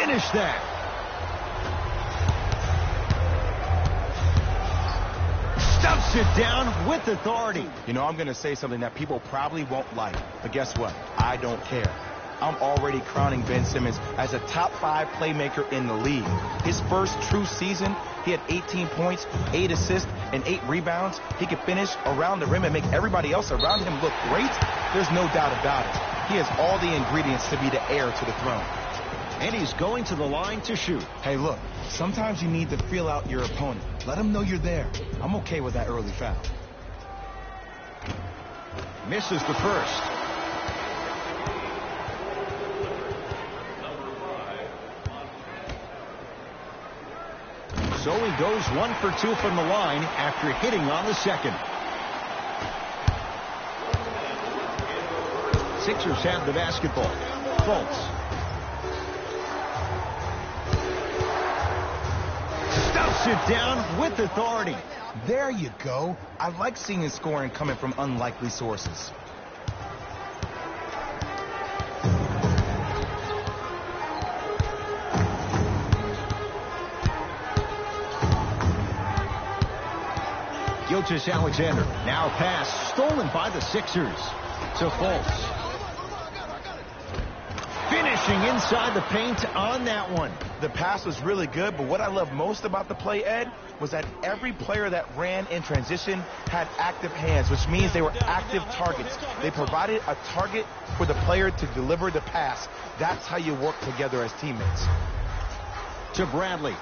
finish that. Stuffs it down with authority. You know, I'm going to say something that people probably won't like, but guess what? I don't care. I'm already crowning Ben Simmons as a top 5 playmaker in the league. His first true season, he had 18 points, 8 assists, and 8 rebounds. He could finish around the rim and make everybody else around him look great. There's no doubt about it. He has all the ingredients to be the heir to the throne. And he's going to the line to shoot. Hey, look, sometimes you need to feel out your opponent. Let him know you're there. I'm okay with that early foul. Misses the first. So he goes 1 for 2 from the line after hitting on the second. Sixers have the basketball. Fultz. Stuffs it down with authority. There you go. I like seeing his scoring coming from unlikely sources. Alexander. Now pass stolen by the Sixers to Fultz. Finishing inside the paint on that one. The pass was really good, but what I love most about the play, Ed, was that every player that ran in transition had active hands, which means they were active targets. They provided a target for the player to deliver the pass. That's how you work together as teammates. To Bradley.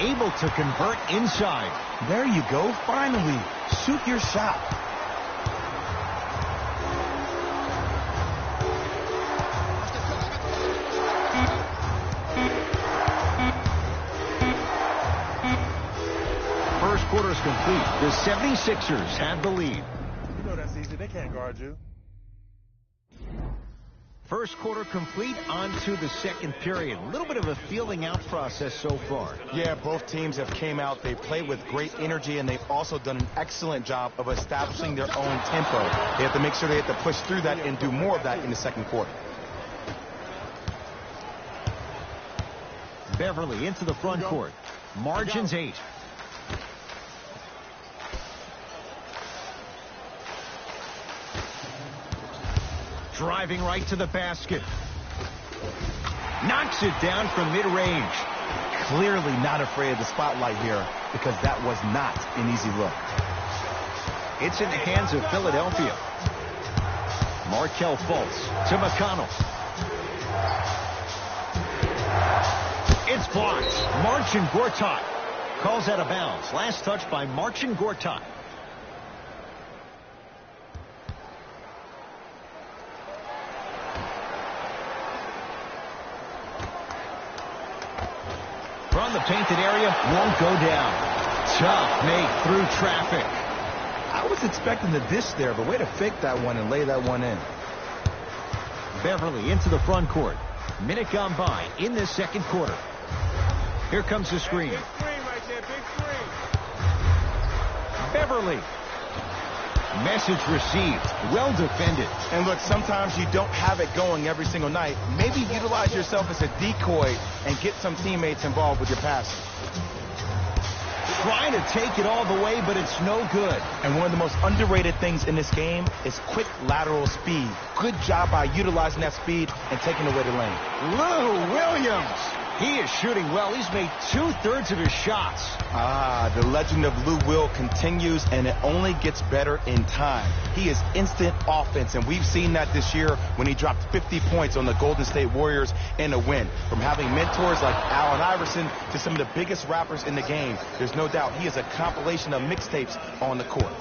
Able to convert inside. There you go. Finally, shoot your shot. First quarter is complete. The 76ers have the lead. You know that's easy. They can't guard you. First quarter complete, on to the second period. A little bit of a feeling out process so far. Yeah, both teams have came out. They played with great energy, and they've also done an excellent job of establishing their own tempo. They have to make sure they have to push through that and do more of that in the second quarter. Beverley into the front court. Margins 8. Driving right to the basket. Knocks it down from mid-range. Clearly not afraid of the spotlight here, because that was not an easy look. It's in the hands of Philadelphia. Markelle Fultz to McConnell. It's blocked. Marcin Gortat calls out of bounds. Last touch by Marcin Gortat. From the painted area, won't go down. Tough make through traffic. I was expecting the dish there, but way to fake that one and lay that one in. Beverley into the front court. Minute gone by in this second quarter. Here comes the screen. Big screen right there, big screen. Beverley. Message received. Well defended. And look, sometimes you don't have it going every single night. Maybe utilize yourself as a decoy and get some teammates involved with your passing. Trying to take it all the way, but it's no good. And one of the most underrated things in this game is quick lateral speed. Good job by utilizing that speed and taking away the lane. Lou Williams. He is shooting well. He's made 2/3 of his shots. The legend of Lou Will continues, and it only gets better in time. He is instant offense, and we've seen that this year when he dropped 50 points on the Golden State Warriors in a win. From having mentors like Allen Iverson to some of the biggest rappers in the game, there's no doubt he is a compilation of mixtapes on the court.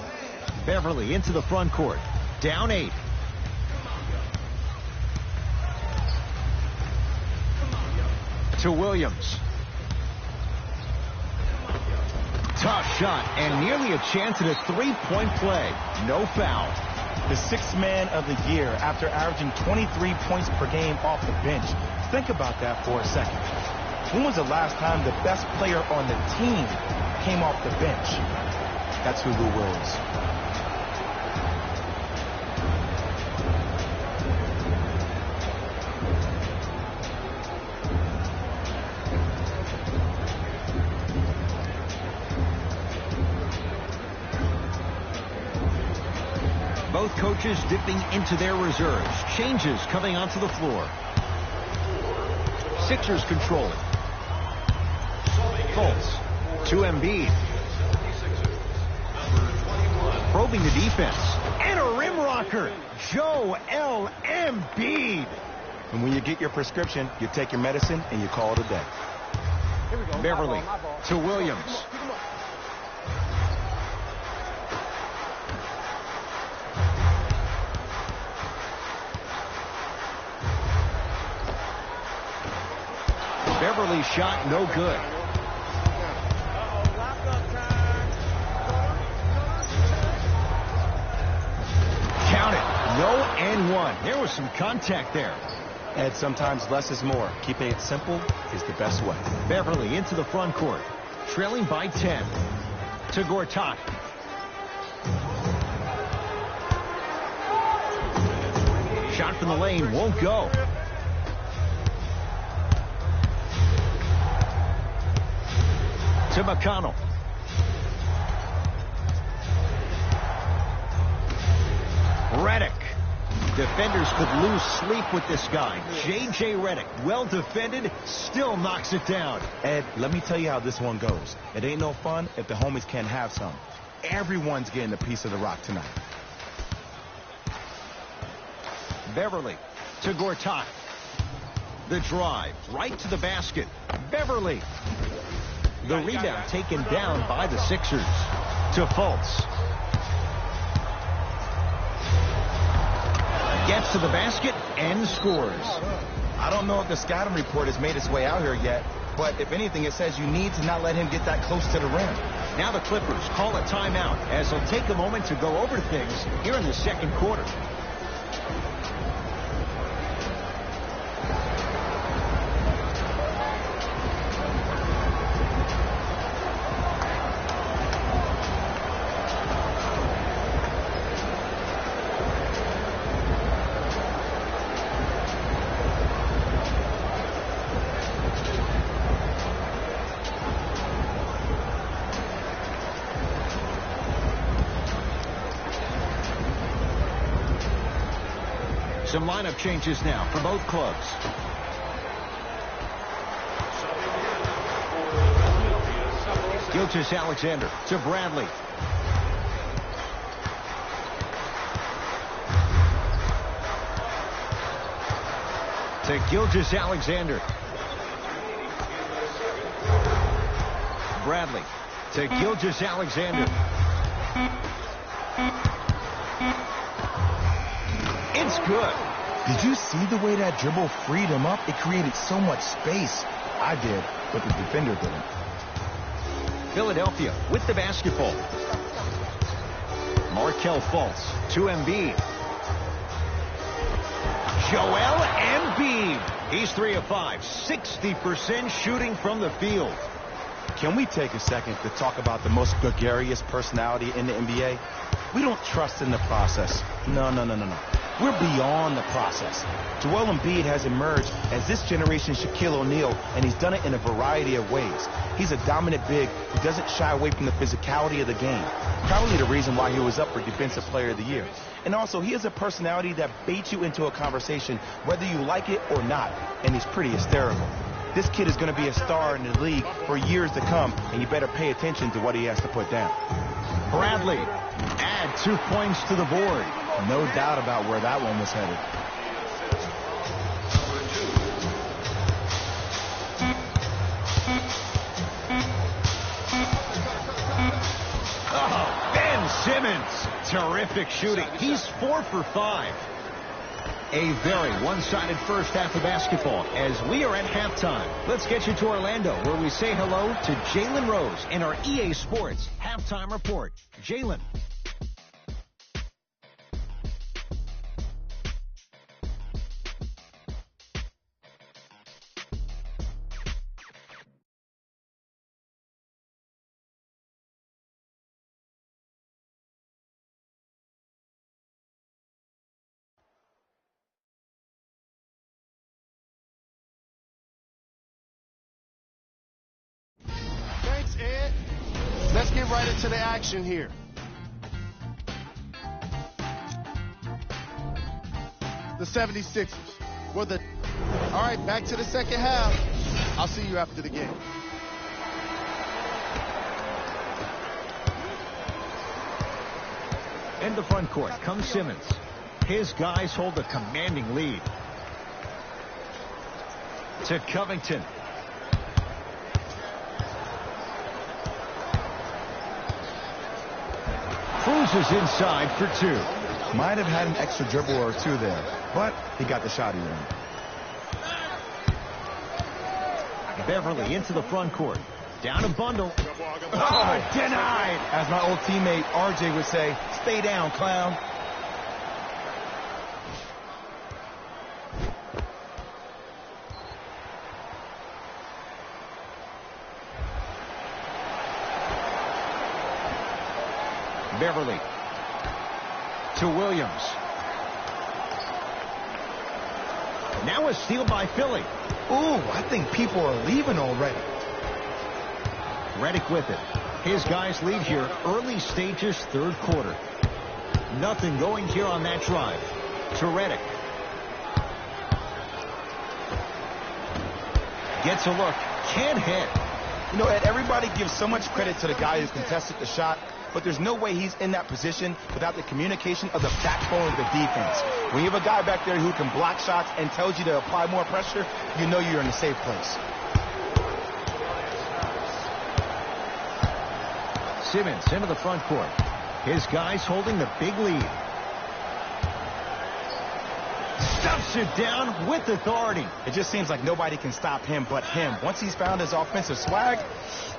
Beverley into the front court. Down 8. To Williams. Tough shot and nearly a chance at a three-point play. No foul. The sixth man of the year after averaging 23 points per game off the bench. Think about that for a second. When was the last time the best player on the team came off the bench? That's who Lou Will is. Both coaches dipping into their reserves. Changes coming onto the floor. Sixers control it. Fultz to Embiid. Probing the defense. And a rim rocker. Joel Embiid. And when you get your prescription, you take your medicine and you call it a day. Beverley to Williams. Beverley shot no good. Count it. No and one. There was some contact there. And sometimes less is more. Keeping it simple is the best way. Beverley into the front court. Trailing by 10. To Gortat. Shot from the lane won't go. To McConnell. Redick. Defenders could lose sleep with this guy. J.J. Redick, well defended, still knocks it down. Ed, let me tell you how this one goes. It ain't no fun if the homies can't have some. Everyone's getting a piece of the rock tonight. Beverley to Gortat. The drive, right to the basket. Beverley. The rebound taken down by the Sixers. To Fultz. Gets to the basket and scores. I don't know if the scouting report has made its way out here yet, but if anything, it says you need to not let him get that close to the rim. Now the Clippers call a timeout as they'll take a moment to go over things here in the second quarter. Some lineup changes now for both clubs. Gilgeous-Alexander to Bradley. To Gilgeous-Alexander. Bradley to Gilgeous-Alexander. It's good. Did you see the way that dribble freed him up? It created so much space. I did, but the defender didn't. Philadelphia with the basketball. Markelle Fultz to Embiid. Joel Embiid. He's 3 of 5. 60% shooting from the field. Can we take a second to talk about the most gregarious personality in the NBA? We don't trust in the process. No. We're beyond the process. Joel Embiid has emerged as this generation's Shaquille O'Neal, and he's done it in a variety of ways. He's a dominant big who doesn't shy away from the physicality of the game. Probably the reason why he was up for Defensive Player of the Year. And also, he has a personality that baits you into a conversation whether you like it or not, and he's pretty hysterical. This kid is going to be a star in the league for years to come, and you better pay attention to what he has to put down. Bradley, add 2 points to the board. No doubt about where that one was headed. Oh, Ben Simmons. Terrific shooting. He's 4 for 5. A very one-sided first half of basketball as we are at halftime. Let's get you to Orlando, where we say hello to Jalen Rose in our EA Sports Halftime Report. Jalen. Thanks, Ed. Let's get right into the action here. the 76ers were the... All right, back to the second half. I'll see you after the game. In the front court comes Simmons. His guys hold a commanding lead. To Covington. Cruises inside for two. Might have had an extra dribble or two there, but he got the shot he wanted. Beverley into the front court. Down a bundle. Oh, denied! As my old teammate RJ would say, stay down, clown. Beverley to Williams. Now a steal by Philly. Ooh, I think people are leaving already. Redick with it. His guys lead here early stages, third quarter. Nothing going here on that drive. To Redick. Gets a look. Can't hit. You know, Ed, everybody gives so much credit to the guy who contested the shot, but there's no way he's in that position without the communication of the backbone of the defense. When you have a guy back there who can block shots and tells you to apply more pressure, you know you're in a safe place. Simmons into the front court. His guys holding the big lead. Stuffs it down with authority. It just seems like nobody can stop him but him. Once he's found his offensive swag,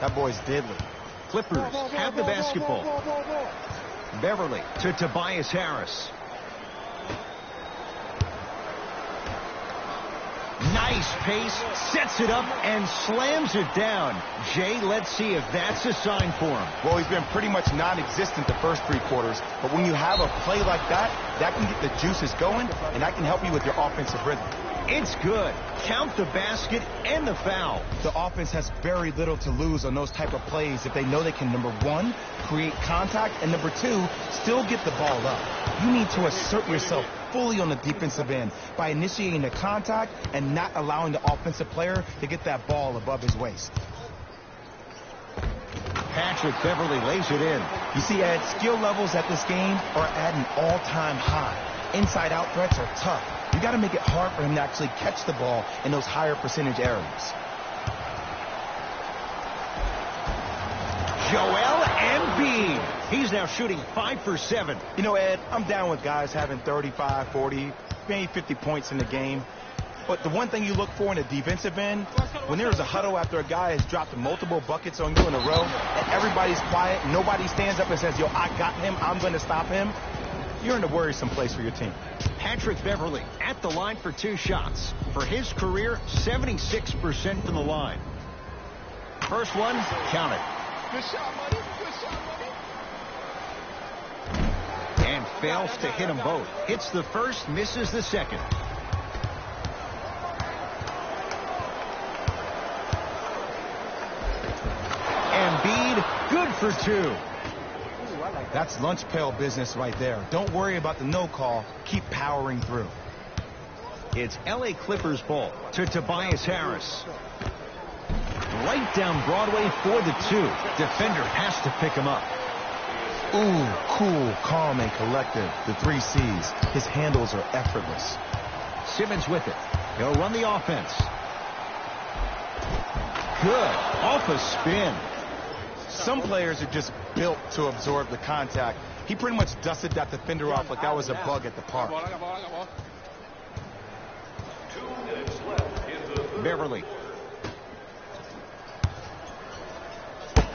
that boy's deadly. Clippers have the basketball. Beverley to Tobias Harris. Nice pace, sets it up, and slams it down. Jay, let's see if that's a sign for him. Well, he's been pretty much non-existent the first three quarters, but when you have a play like that, that can get the juices going, and that can help you with your offensive rhythm. It's good. Count the basket and the foul. The offense has very little to lose on those type of plays if they know they can, number one, create contact, and number two, still get the ball up. You need to assert yourself fully on the defensive end by initiating the contact and not allowing the offensive player to get that ball above his waist. Patrick Beverley lays it in. You see, Ed, skill levels at this game are at an all-time high. Inside-out threats are tough. You got to make it hard for him to actually catch the ball in those higher percentage areas. Joel Embiid. He's now shooting 5 for 7. You know, Ed, I'm down with guys having 35, 40, maybe 50 points in the game. But the one thing you look for in a defensive end, when there's a huddle after a guy has dropped multiple buckets on you in a row, and everybody's quiet, nobody stands up and says, yo, I got him, I'm going to stop him, you're in a worrisome place for your team. Patrick Beverley at the line for 2 shots. For his career, 76% from the line. First one, count it. Good shot, buddy. Good shot, buddy. And fails to hit them both. Hits the first, misses the second. Embiid, good for 2. That's lunch pail business right there. Don't worry about the no call. Keep powering through. It's LA Clippers ball to Tobias Harris. Right down Broadway for the 2. Defender has to pick him up. Ooh, cool, calm, and collective. The 3 C's. His handles are effortless. Simmons with it. He'll run the offense. Good. Off a spin. Some players are just built to absorb the contact. He pretty much dusted that defender off like that was a bug at the park. Beverley.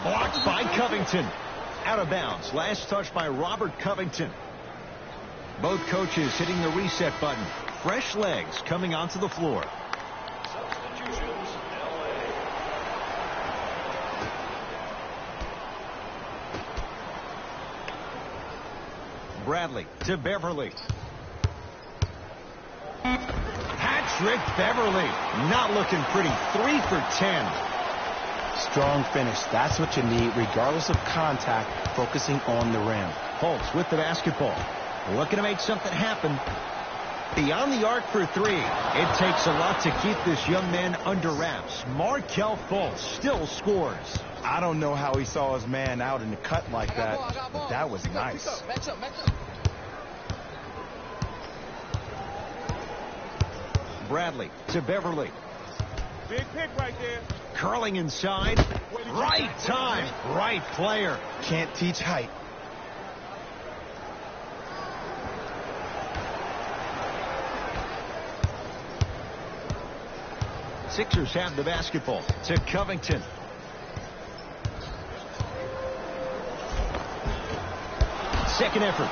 Blocked by Covington. Out of bounds. Last touch by Robert Covington. Both coaches hitting the reset button. Fresh legs coming onto the floor. Bradley to Beverley. Patrick Beverley not looking pretty. 3 for 10. Strong finish. That's what you need, regardless of contact, focusing on the rim. Holtz with the basketball. Looking to make something happen. Beyond the arc for three. It takes a lot to keep this young man under wraps. Markelle Fultz still scores. I don't know how he saw his man out in the cut like that, but that was nice. Match up. Bradley to Beverley. Big pick right there. Curling inside. Right time. Right player. Can't teach height. Sixers have the basketball to Covington. Second effort.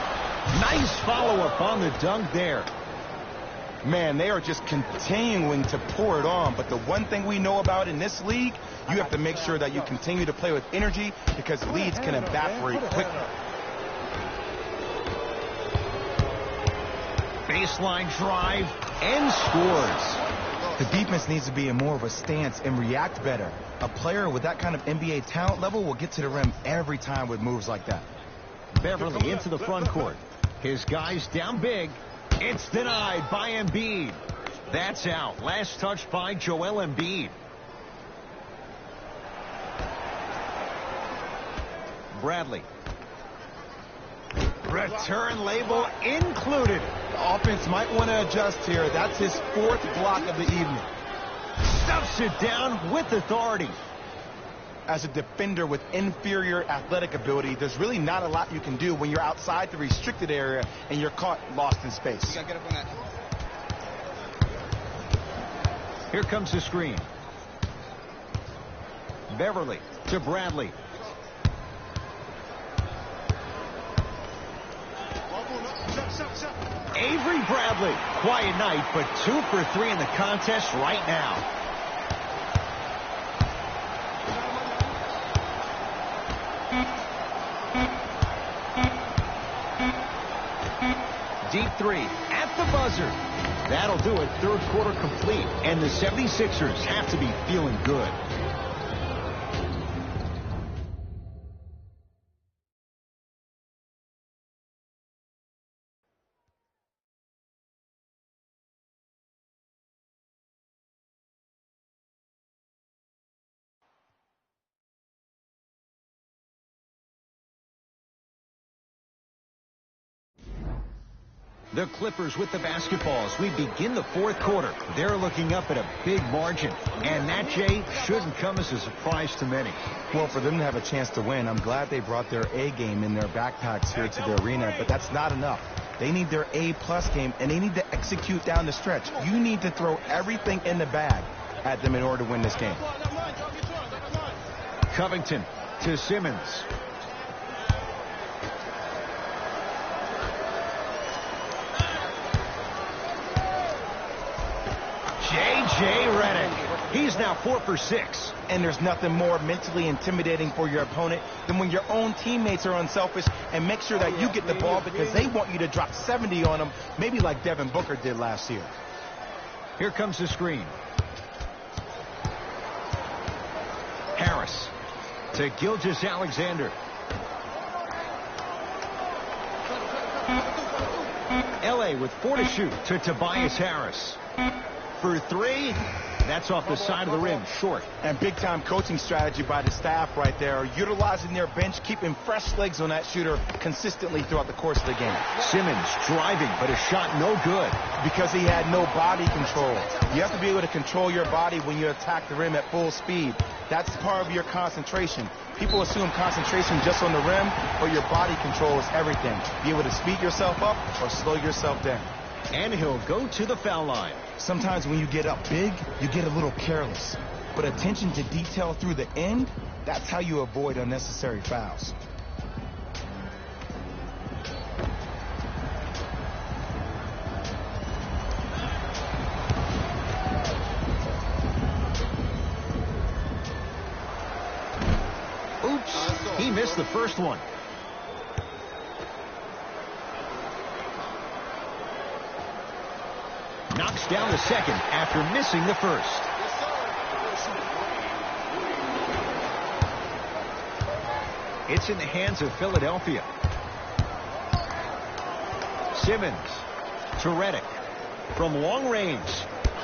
Nice follow-up on the dunk there. Man, they are just continuing to pour it on. But the one thing we know about in this league, you have to make sure that you continue to play with energy because leads can evaporate quickly. Baseline drive and scores. The defense needs to be in more of a stance and react better. A player with that kind of NBA talent level will get to the rim every time with moves like that. Beverley into the front court. His guys down big. It's denied by Embiid. That's out. Last touch by Joel Embiid. Bradley. Return label included. The offense might want to adjust here. That's his fourth block of the evening. Stuffs it down with authority. As a defender with inferior athletic ability, there's really not a lot you can do when you're outside the restricted area and you're caught lost in space. You gotta get up on that. Here comes the screen. Beverley to Bradley. Avery Bradley. Quiet night, but 2 for 3 in the contest right now. Deep three at the buzzer. That'll do it. Third quarter complete. And the 76ers have to be feeling good. The Clippers with the basketball as we begin the fourth quarter. They're looking up at a big margin. And that, Jay, shouldn't come as a surprise to many. Well, for them to have a chance to win, I'm glad they brought their A game in their backpacks here to the arena, but that's not enough. They need their A-plus game, and they need to execute down the stretch. You need to throw everything in the bag at them in order to win this game. Covington to Simmons. J.J. Redick. He's now 4 for 6. And there's nothing more mentally intimidating for your opponent than when your own teammates are unselfish and make sure that you get the ball because they want you to drop 70 on them, maybe like Devin Booker did last year. Here comes the screen. Harris to Gilgeous-Alexander. L.A. with 4 to shoot to Tobias Harris. For 3, that's off the side of the rim, short. And big-time coaching strategy by the staff right there, utilizing their bench, keeping fresh legs on that shooter consistently throughout the course of the game. Simmons driving, but a shot no good. Because he had no body control. You have to be able to control your body when you attack the rim at full speed. That's part of your concentration. People assume concentration just on the rim, but your body control is everything. Be able to speed yourself up or slow yourself down. And he'll go to the foul line. Sometimes when you get up big, you get a little careless. But attention to detail through the end, that's how you avoid unnecessary fouls. Oops, he missed the first one. Knocks down the second after missing the first. It's in the hands of Philadelphia. Simmons to Redick. from long range.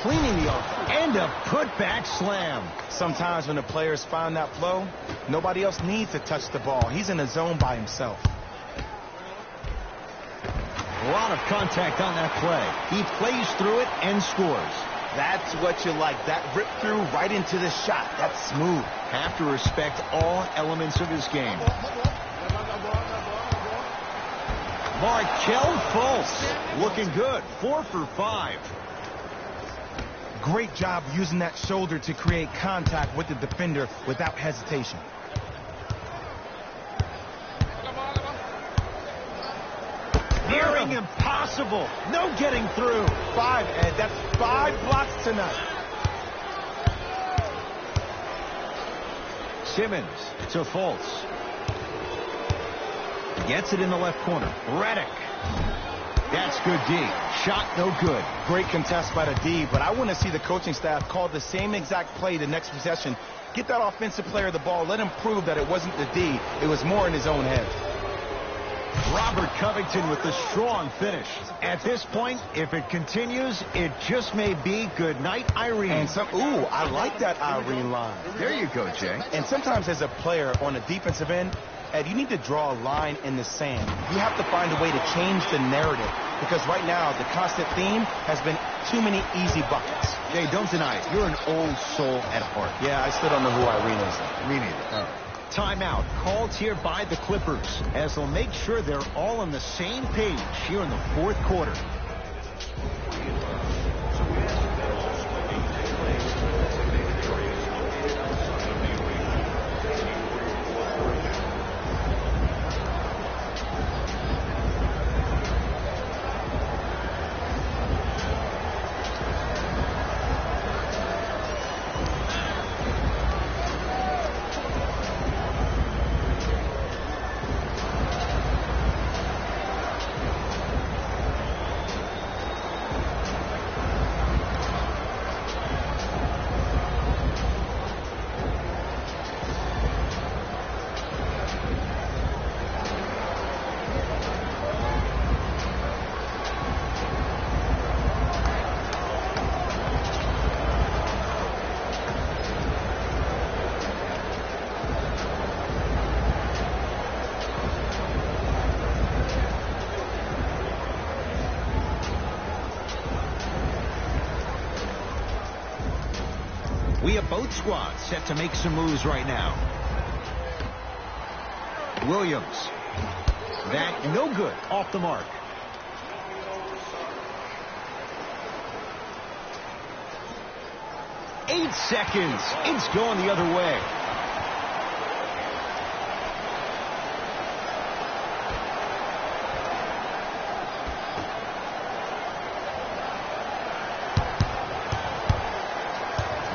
Cleaning the off and a putback slam. Sometimes when the players find that flow, nobody else needs to touch the ball. He's in a zone by himself. A lot of contact on that play. He plays through it and scores. That's what you like. That rip through right into the shot. That's smooth. Have to respect all elements of his game. Markelle Fultz looking good. 4 for 5. Great job using that shoulder to create contact with the defender without hesitation. Nearing impossible. No getting through. 5, Ed. That's 5 blocks tonight. Simmons to Fultz. Gets it in the left corner. Reddick. That's good D. Shot no good. Great contest by the D, but I want to see the coaching staff call the same exact play the next possession. Get that offensive player the ball. Let him prove that it wasn't the D. It was more in his own head. Robert Covington with the strong finish. At this point, if it continues, it just may be good night, Irene. And ooh, I like that Irene line. There you go, Jay. And sometimes as a player on the defensive end, Ed, you need to draw a line in the sand. You have to find a way to change the narrative, because right now the constant theme has been too many easy buckets. Jay, don't deny it. You're an old soul at heart. Yeah, I still don't know who Irene is. Me neither. Timeout called here by the Clippers, as they'll make sure they're all on the same page here in the fourth quarter. We have both squads set to make some moves right now. Williams. That no good. Off the mark. Eight seconds. It's going the other way.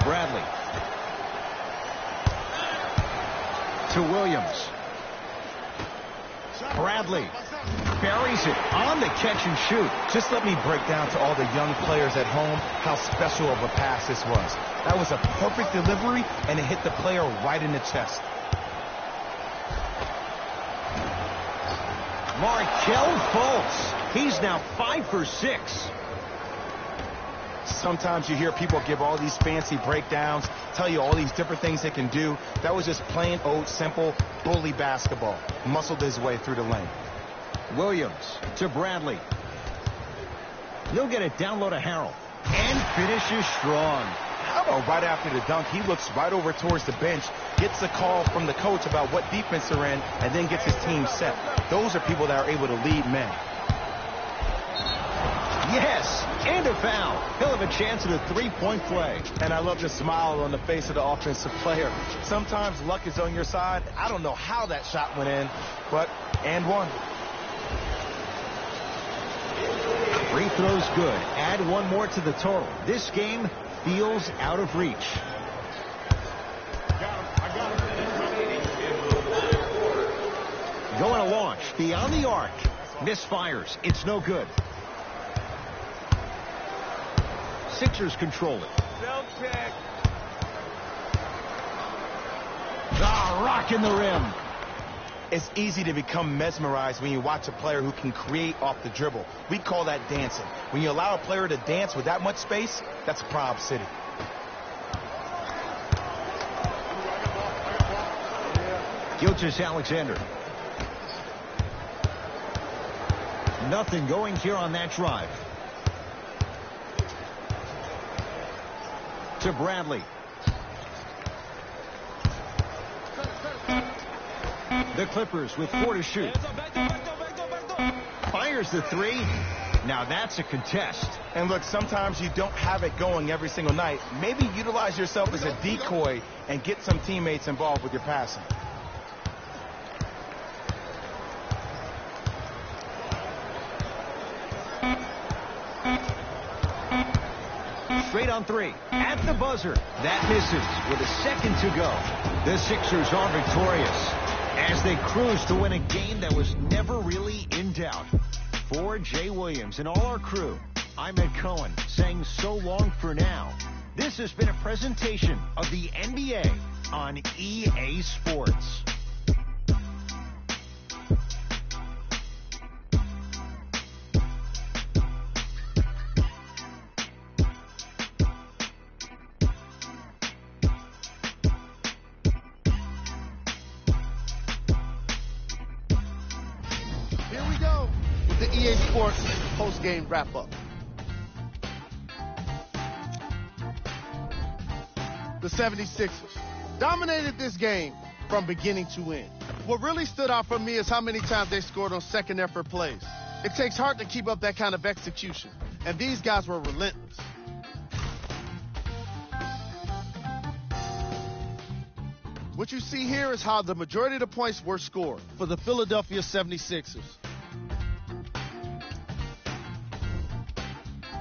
Bradley. To Williams. Bradley buries it on the catch and shoot. Just let me break down to all the young players at home how special of a pass this was. That was a perfect delivery, and it hit the player right in the chest. Markelle Fultz. He's now 5 for 6. Sometimes you hear people give all these fancy breakdowns, tell you all these different things they can do. That was just plain old simple bully basketball. Muscled his way through the lane. Williams to Bradley. He'll get it down low to Harrell. And finishes strong. How about right after the dunk, he looks right over towards the bench, gets a call from the coach about what defense they're in, and then gets his team set. Those are people that are able to lead men. Yes, and a foul. He'll have a chance at a three-point play. And I love the smile on the face of the offensive player. Sometimes luck is on your side. I don't know how that shot went in, but and one. Free throw's good. Add one more to the total. This game feels out of reach. Going to launch beyond the arc. Misfires. It's no good. Sixers control it. Rocking the rim. It's easy to become mesmerized when you watch a player who can create off the dribble. We call that dancing. When you allow a player to dance with that much space, that's a Prob City. Alexander. Nothing going here on that drive. To Bradley. The Clippers with 4 to shoot. Fires the 3. Now that's a contest. And look, sometimes you don't have it going every single night. Maybe utilize yourself as a decoy and get some teammates involved with your passing. Straight on 3. At the buzzer. That misses with a second to go. The Sixers are victorious as they cruise to win a game that was never really in doubt. For Jay Williams and all our crew, I'm Ed Cohen saying so long for now. This has been a presentation of the NBA on EA Sports. EA Sports Postgame Wrap-Up. The 76ers dominated this game from beginning to end. What really stood out for me is how many times they scored on second effort plays. It takes heart to keep up that kind of execution, and these guys were relentless. What you see here is how the majority of the points were scored for the Philadelphia 76ers.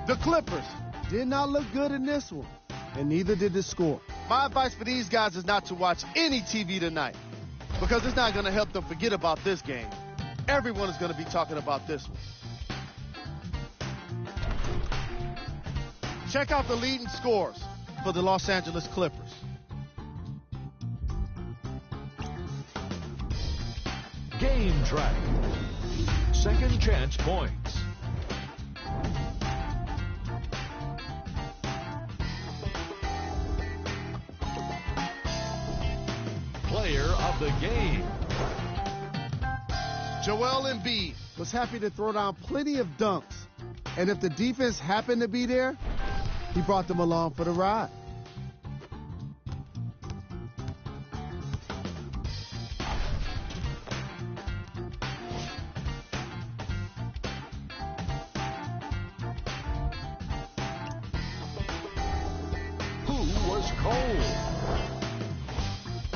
The Clippers did not look good in this one, and neither did the score. My advice for these guys is not to watch any TV tonight, because it's not going to help them forget about this game. Everyone is going to be talking about this one. Check out the leading scores for the Los Angeles Clippers. Game track. Second chance points. Player of the game. Joel Embiid was happy to throw down plenty of dunks, and if the defense happened to be there, he brought them along for the ride. Who was cold?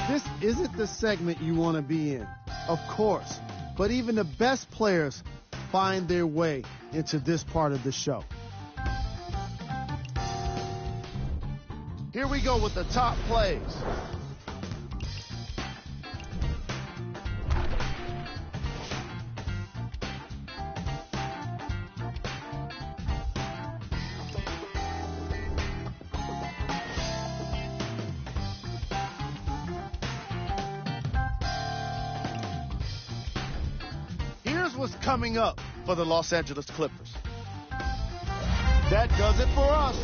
This isn't the segment you want to be in, of course, but even the best players find their way into this part of the show. Here we go with the top plays. What's coming up for the Los Angeles Clippers. That does it for us.